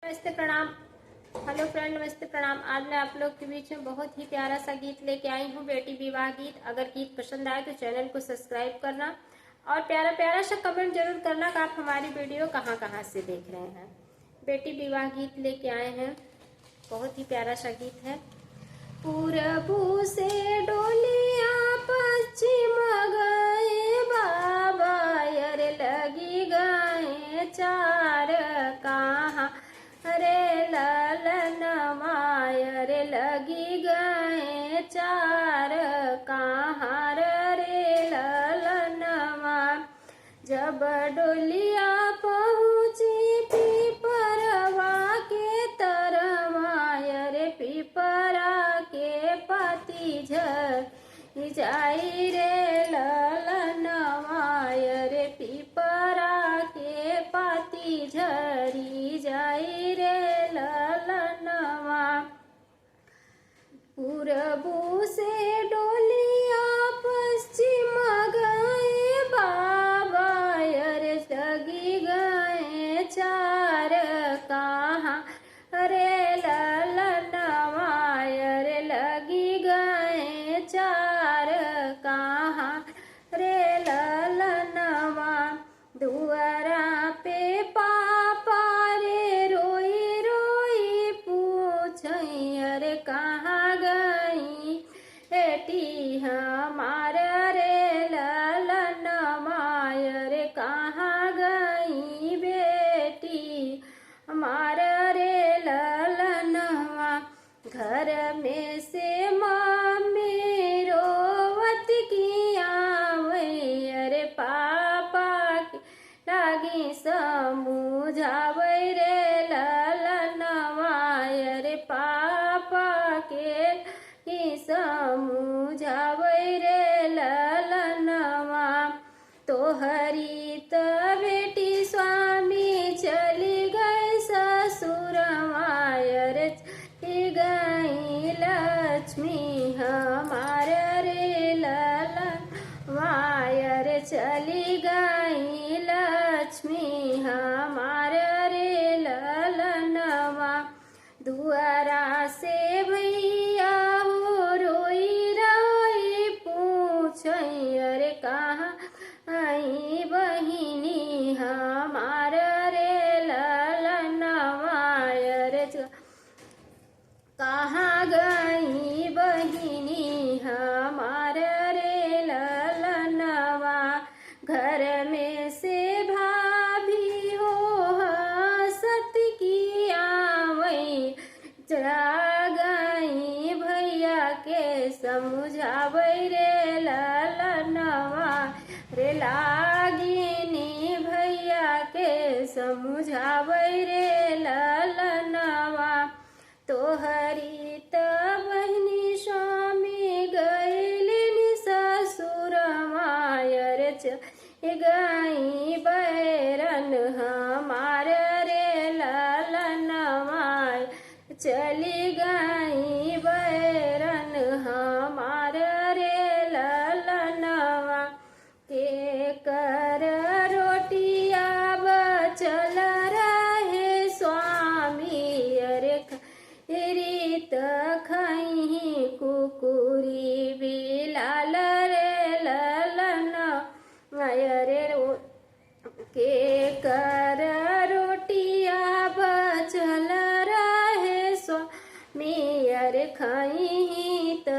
नमस्ते प्रणाम। Hello friend, नमस्ते प्रणाम। आज मैं आप लोग के बीच में बहुत ही प्यारा सा गीत लेके आई हूँ, बेटी विवाह गीत। अगर गीत पसंद आए तो चैनल को सब्सक्राइब करना और प्यारा प्यारा सा कमेंट जरूर करना कि आप हमारी वीडियो कहाँ कहाँ से देख रहे हैं। बेटी विवाह गीत लेके आए हैं, बहुत ही प्यारा सा गीत है। पूरबू से डोलिया पश्चिम गए बाबा, यर लगी गए चार कहाँ रे ललन मायर लगी गए चार कहाँ रे ललन माँ। जब डोलिया पहुँची पीपरवा के तरवा, रे पीपरा के पति झर जाई रे ललन रे पीपरा के पति झरी जाई रे ललनवा। पूरबू से डोलिया पश्चिम गए बाबा, रे लगी गए चार कहाँ रे ललनवा, रे लगी गए चार कहाँ रे ललनवा। दुआरा पे पापा रे रोई रोई पूछई, अरे कहाँ गई बेटी हमार रे ललनवा, रे कहाँ गई बेटी हमार रे ललनवा। घर में से मम्मी रोवत की आवै, अरे पापा लागी समझावै रे ललनवा, रे पापा के लागी समझावै रे ललनवा। तोहरी त बेटी स्वामी चली गई ससुरवा, रे चली गई लक्ष्मी हमार रे ललनवा, रे चली गई लक्ष्मी हमार रे ललनवा। दुआरा से भैया हो रोई रोई पूछई, अरे कहाँ आई बहिनी हमार रे ललनवा, रे कहाँ गई बहिनी हमार रे ललनवा। घर में से भाभी हो हंसत की आवै, चला गई भैया के समझावै रे ललनवा, रे लागिनी भैया के समझावै रे ललनवा। तोहरी त बहिनी स्वामी गईलिन ससुरवा, रे चली गई बैरन हमार रे ललनवा, चली गई बैरन हमार रे ललनवा। के कर रोटिया बचल रहे स्वामी, अरे रीत खई कुकुरी बिलाल रे ललनवा, रे के कर रोटिया बचल रहे स्वामी, अरे खई त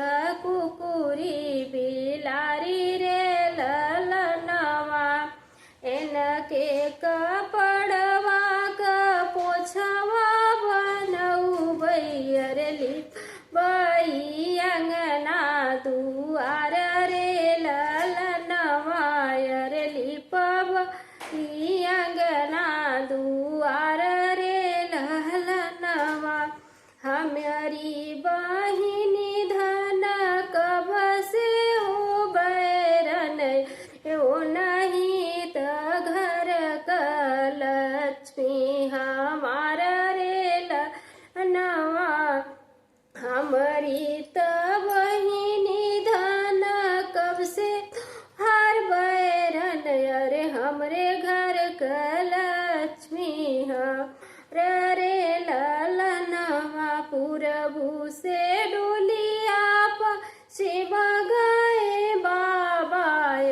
कुकुरी बिलारी रे ललनवा। इनके कपड़वा का पोछवा बनऊ रे लिपई अंगना दुआर रे ललनवा, रे लिपब अंगना दुआर रे ललनवा। हमारी बहिनी धन कब से हो बैरन, ओ नहीं त घर का लक्ष्मी हमार रे ललनवा। हमारी त बहिनी धन कब से हर बैरन, अरे हमरे घर का लक्ष्मी रे से डोलिया पर शिव गए बाबा,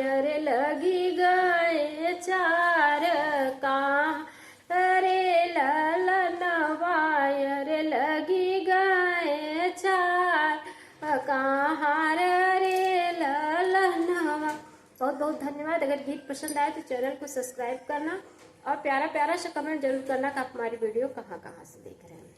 अरे लगी गए चार कहाँ रे ललनवा, अरे लगी गए चार कहाँ रे ललनवा। बहुत बहुत धन्यवाद। अगर गीत पसंद आए तो चैनल को सब्सक्राइब करना और प्यारा प्यारा सा कमेंट जरूर करना कि आप हमारी वीडियो कहाँ कहाँ से देख रहे हैं।